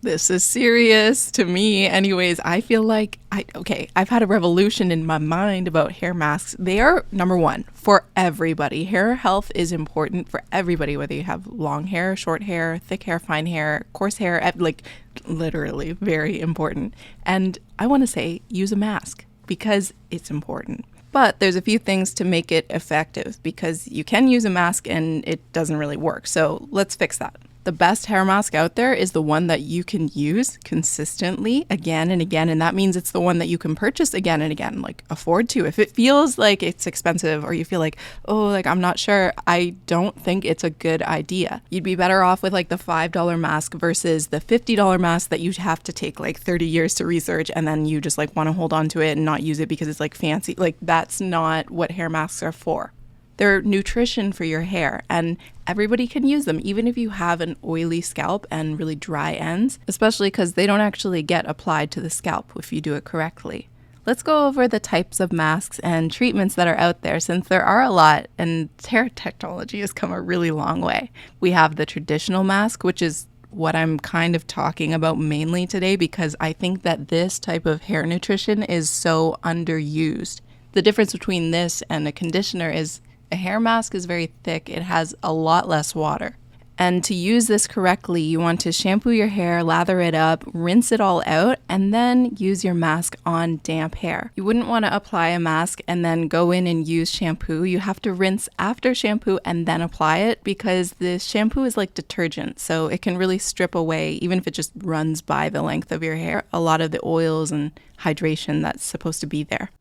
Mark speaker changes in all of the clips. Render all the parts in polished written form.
Speaker 1: This is serious to me. Anyways, I feel like I've had a revolution in my mind about hair masks. They are number one for everybody. Hair health is important for everybody, whether you have long hair, short hair, thick hair, fine hair, coarse hair, like literally very important. And I want to say use a mask because it's important. But there's a few things to make it effective because you can use a mask and it doesn't really work. So let's fix that. The best hair mask out there is the one that you can use consistently again and again. And that means it's the one that you can purchase again and again, like afford to. If it feels like it's expensive or you feel like, oh, like I'm not sure, I don't think it's a good idea. You'd be better off with like the $5 mask versus the $50 mask that you have to take like 30 years to research and then you just like want to hold on to it and not use it because it's like fancy. Like that's not what hair masks are for. They're nutrition for your hair and everybody can use them, even if you have an oily scalp and really dry ends, especially because they don't actually get applied to the scalp if you do it correctly. Let's go over the types of masks and treatments that are out there since there are a lot and hair technology has come a really long way. We have the traditional mask, which is what I'm kind of talking about mainly today because I think that this type of hair nutrition is so underused. The difference between this and a conditioner is a hair mask is very thick. It has a lot less water. And to use this correctly, you want to shampoo your hair, lather it up, rinse it all out, and then use your mask on damp hair. You wouldn't want to apply a mask and then go in and use shampoo. You have to rinse after shampoo and then apply it because the shampoo is like detergent. So it can really strip away, even if it just runs by the length of your hair, a lot of the oils and hydration that's supposed to be there.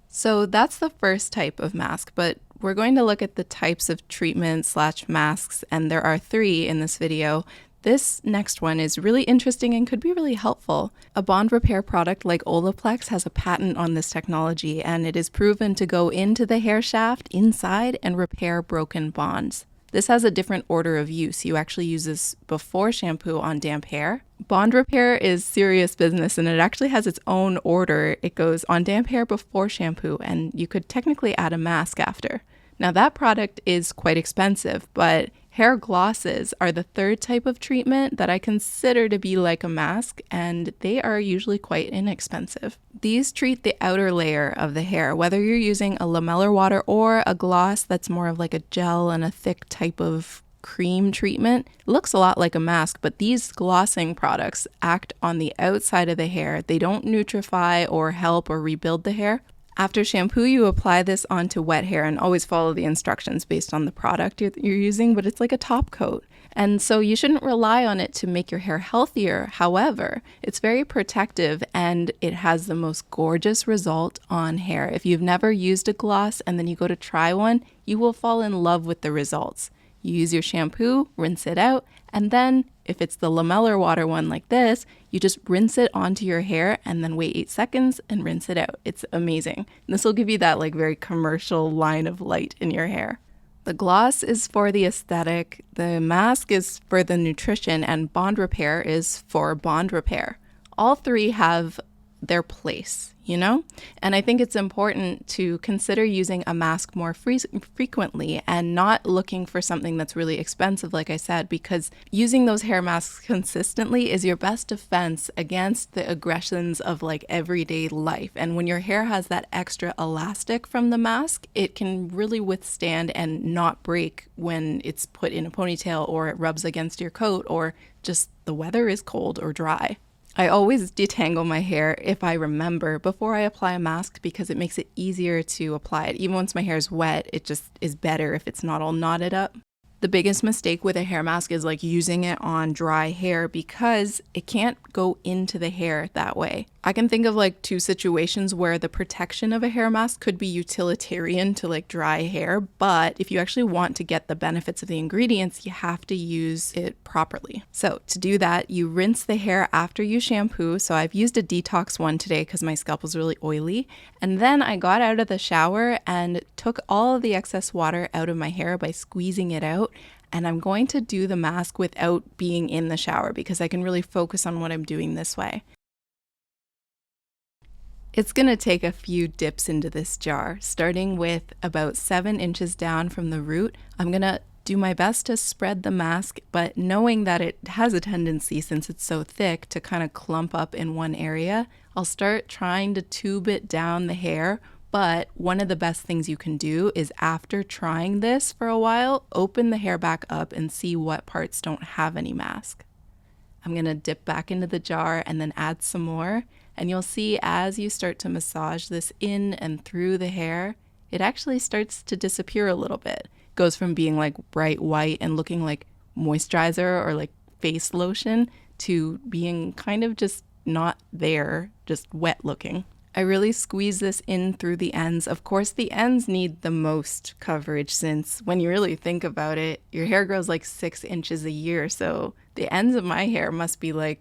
Speaker 1: So that's the first type of mask, but we're going to look at the types of treatments/masks, and there are 3 in this video. This next one is really interesting and could be really helpful. A bond repair product like Olaplex has a patent on this technology, and it is proven to go into the hair shaft inside and repair broken bonds. This has a different order of use. You actually use this before shampoo on damp hair. Bond repair is serious business and it actually has its own order. It goes on damp hair before shampoo and you could technically add a mask after. Now that product is quite expensive, but hair glosses are the third type of treatment that I consider to be like a mask, and they are usually quite inexpensive. These treat the outer layer of the hair, whether you're using a lamellar water or a gloss that's more of like a gel and a thick type of cream treatment. It looks a lot like a mask, but these glossing products act on the outside of the hair. They don't nutrify or help or rebuild the hair. After shampoo, you apply this onto wet hair and always follow the instructions based on the product you're using, but it's like a top coat. And so you shouldn't rely on it to make your hair healthier. However, it's very protective and it has the most gorgeous result on hair. If you've never used a gloss and then you go to try one, you will fall in love with the results. You use your shampoo, rinse it out, and then if it's the lamellar water one like this, you just rinse it onto your hair and then wait 8 seconds and rinse it out. It's amazing. This will give you that like very commercial line of light in your hair. The gloss is for the aesthetic, the mask is for the nutrition, and bond repair is for bond repair. All 3 have their place, you know? And I think it's important to consider using a mask more frequently and not looking for something that's really expensive, like I said, because using those hair masks consistently is your best defense against the aggressions of like everyday life. And when your hair has that extra elastic from the mask, it can really withstand and not break when it's put in a ponytail or it rubs against your coat or just the weather is cold or dry. I always detangle my hair if I remember before I apply a mask because it makes it easier to apply it. Even once my hair is wet, it just is better if it's not all knotted up. The biggest mistake with a hair mask is like using it on dry hair because it can't go into the hair that way. I can think of like 2 situations where the protection of a hair mask could be utilitarian to like dry hair, but if you actually want to get the benefits of the ingredients, you have to use it properly. So to do that, you rinse the hair after you shampoo. So I've used a detox one today because my scalp was really oily. And then I got out of the shower and took all of the excess water out of my hair by squeezing it out. And I'm going to do the mask without being in the shower because I can really focus on what I'm doing this way. It's going to take a few dips into this jar, starting with about 7 inches down from the root. I'm going to do my best to spread the mask, but knowing that it has a tendency, since it's so thick, to kind of clump up in one area, I'll start trying to tube it down the hair. But one of the best things you can do is, after trying this for a while, open the hair back up and see what parts don't have any mask. I'm going to dip back into the jar and then add some more. And you'll see as you start to massage this in and through the hair, it actually starts to disappear a little bit. It goes from being like bright white and looking like moisturizer or like face lotion to being kind of just not there, just wet looking. I really squeeze this in through the ends. Of course, the ends need the most coverage, since when you really think about it, your hair grows like 6 inches a year. So the ends of my hair must be like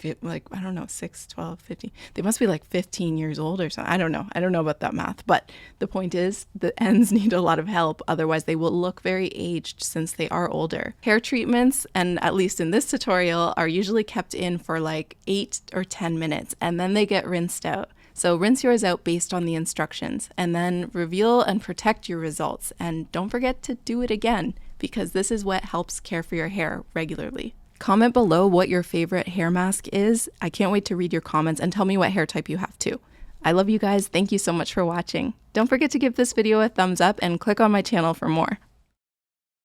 Speaker 1: I don't know, 6, 12, 15. They must be like 15 years old or something. I don't know about that math. But the point is, the ends need a lot of help. Otherwise, they will look very aged since they are older. Hair treatments, and at least in this tutorial, are usually kept in for like 8 or 10 minutes, and then they get rinsed out. So rinse yours out based on the instructions, and then reveal and protect your results. And don't forget to do it again, because this is what helps care for your hair regularly. Comment below what your favorite hair mask is. I can't wait to read your comments, and tell me what hair type you have too. I love you guys. Thank you so much for watching. Don't forget to give this video a thumbs up and click on my channel for more.